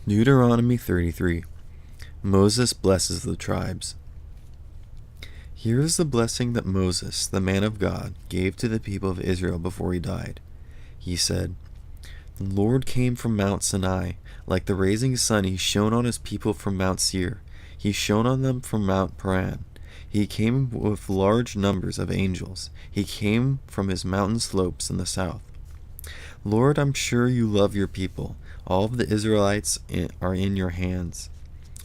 Deuteronomy 33. Moses blesses the tribes. Here is the blessing that Moses, the man of God, gave to the people of Israel before he died. He said, "The Lord came from Mount Sinai. Like the rising sun, he shone on his people from Mount Seir. He shone on them from Mount Paran. He came with large numbers of angels. He came from his mountain slopes in the south. Lord, I'm sure you love your people. All of the Israelites are in your hands.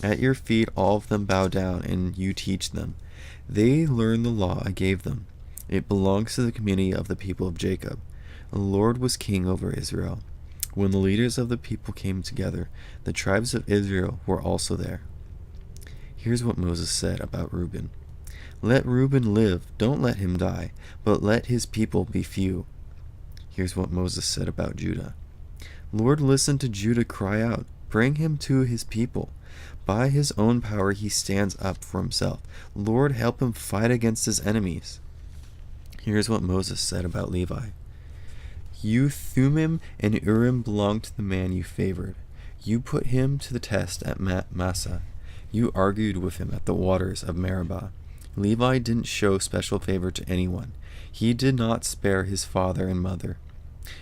At your feet all of them bow down, and you teach them. They learn the law I gave them. It belongs to the community of the people of Jacob. The Lord was king over Israel. When the leaders of the people came together, the tribes of Israel were also there." Here's what Moses said about Reuben. "Let Reuben live, don't let him die, but let his people be few." Here's what Moses said about Judah. "Lord, listen to Judah cry out. Bring him to his people. By his own power he stands up for himself. Lord, help him fight against his enemies." Here's what Moses said about Levi. "You Thummim and Urim belong to the man you favored. You put him to the test at Massah. You argued with him at the waters of Meribah. Levi didn't show special favor to anyone. He did not spare his father and mother.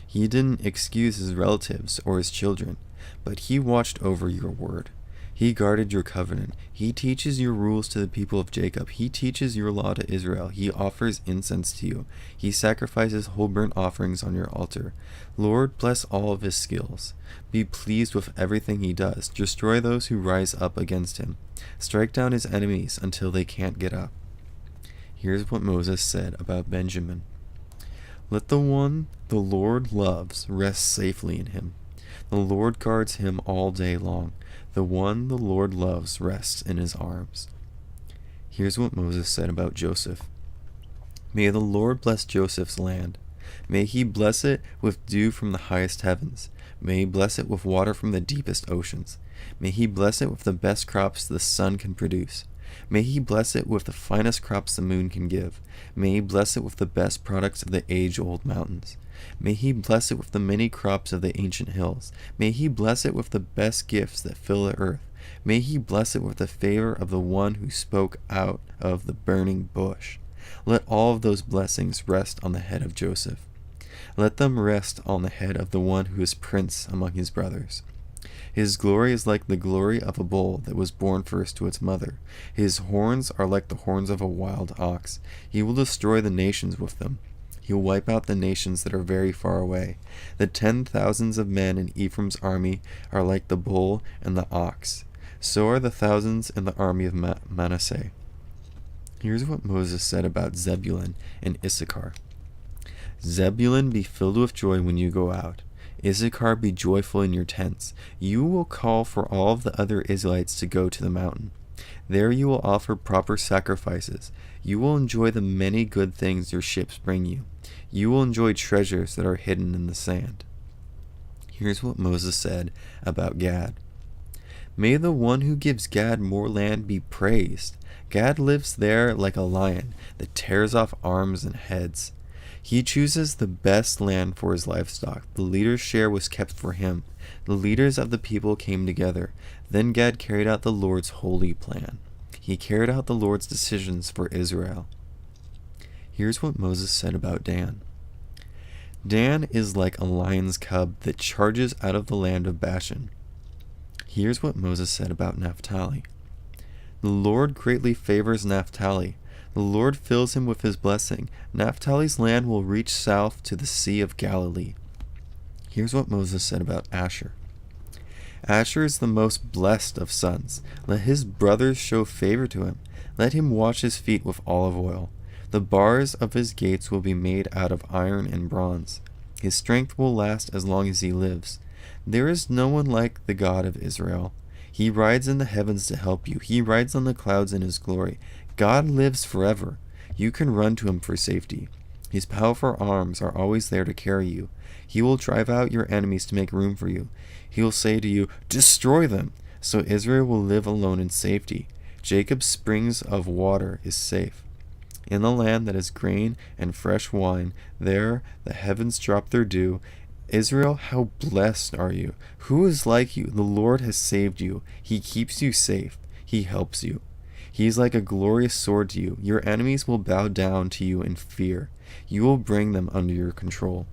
He didn't excuse his relatives or his children, but he watched over your word. He guarded your covenant. He teaches your rules to the people of Jacob. He teaches your law to Israel. He offers incense to you. He sacrifices whole burnt offerings on your altar. Lord, bless all of his skills. Be pleased with everything he does. Destroy those who rise up against him. Strike down his enemies until they can't get up." Here's what Moses said about Benjamin. "Let the one the Lord loves rest safely in him. The Lord guards him all day long. The one the Lord loves rests in his arms." Here's what Moses said about Joseph. "May the Lord bless Joseph's land. May he bless it with dew from the highest heavens. May he bless it with water from the deepest oceans. May he bless it with the best crops the sun can produce. May he bless it with the finest crops the moon can give. May he bless it with the best products of the age-old mountains. May he bless it with the many crops of the ancient hills. May he bless it with the best gifts that fill the earth. May he bless it with the favor of the one who spoke out of the burning bush. Let all of those blessings rest on the head of Joseph. Let them rest on the head of the one who is prince among his brothers. His glory is like the glory of a bull that was born first to its mother. His horns are like the horns of a wild ox. He will destroy the nations with them. He will wipe out the nations that are very far away. The 10,000s of men in Ephraim's army are like the bull and the ox. So are the thousands in the army of Manasseh." Here's what Moses said about Zebulun and Issachar. "Zebulun, be filled with joy when you go out. Issachar, be joyful in your tents. You will call for all of the other Israelites to go to the mountain. There you will offer proper sacrifices. You will enjoy the many good things your ships bring you. You will enjoy treasures that are hidden in the sand." Here's what Moses said about Gad. "May the one who gives Gad more land be praised. Gad lives there like a lion that tears off arms and heads. He chooses the best land for his livestock. The leader's share was kept for him. The leaders of the people came together. Then Gad carried out the Lord's holy plan. He carried out the Lord's decisions for Israel." Here's what Moses said about Dan. "Dan is like a lion's cub that charges out of the land of Bashan." Here's what Moses said about Naphtali. "The Lord greatly favors Naphtali. The Lord fills him with his blessing. Naphtali's land will reach south to the Sea of Galilee." Here's what Moses said about Asher. "Asher is the most blessed of sons. Let his brothers show favor to him. Let him wash his feet with olive oil. The bars of his gates will be made out of iron and bronze. His strength will last as long as he lives. There is no one like the God of Israel. He rides in the heavens to help you. He rides on the clouds in his glory. God lives forever. You can run to him for safety. His powerful arms are always there to carry you. He will drive out your enemies to make room for you. He will say to you, 'Destroy them,' so Israel will live alone in safety. Jacob's springs of water is safe. In the land that is grain and fresh wine, there the heavens drop their dew, Israel, how blessed are you! Who is like you? The Lord has saved you. He keeps you safe. He helps you. He is like a glorious sword to you. Your enemies will bow down to you in fear. You will bring them under your control.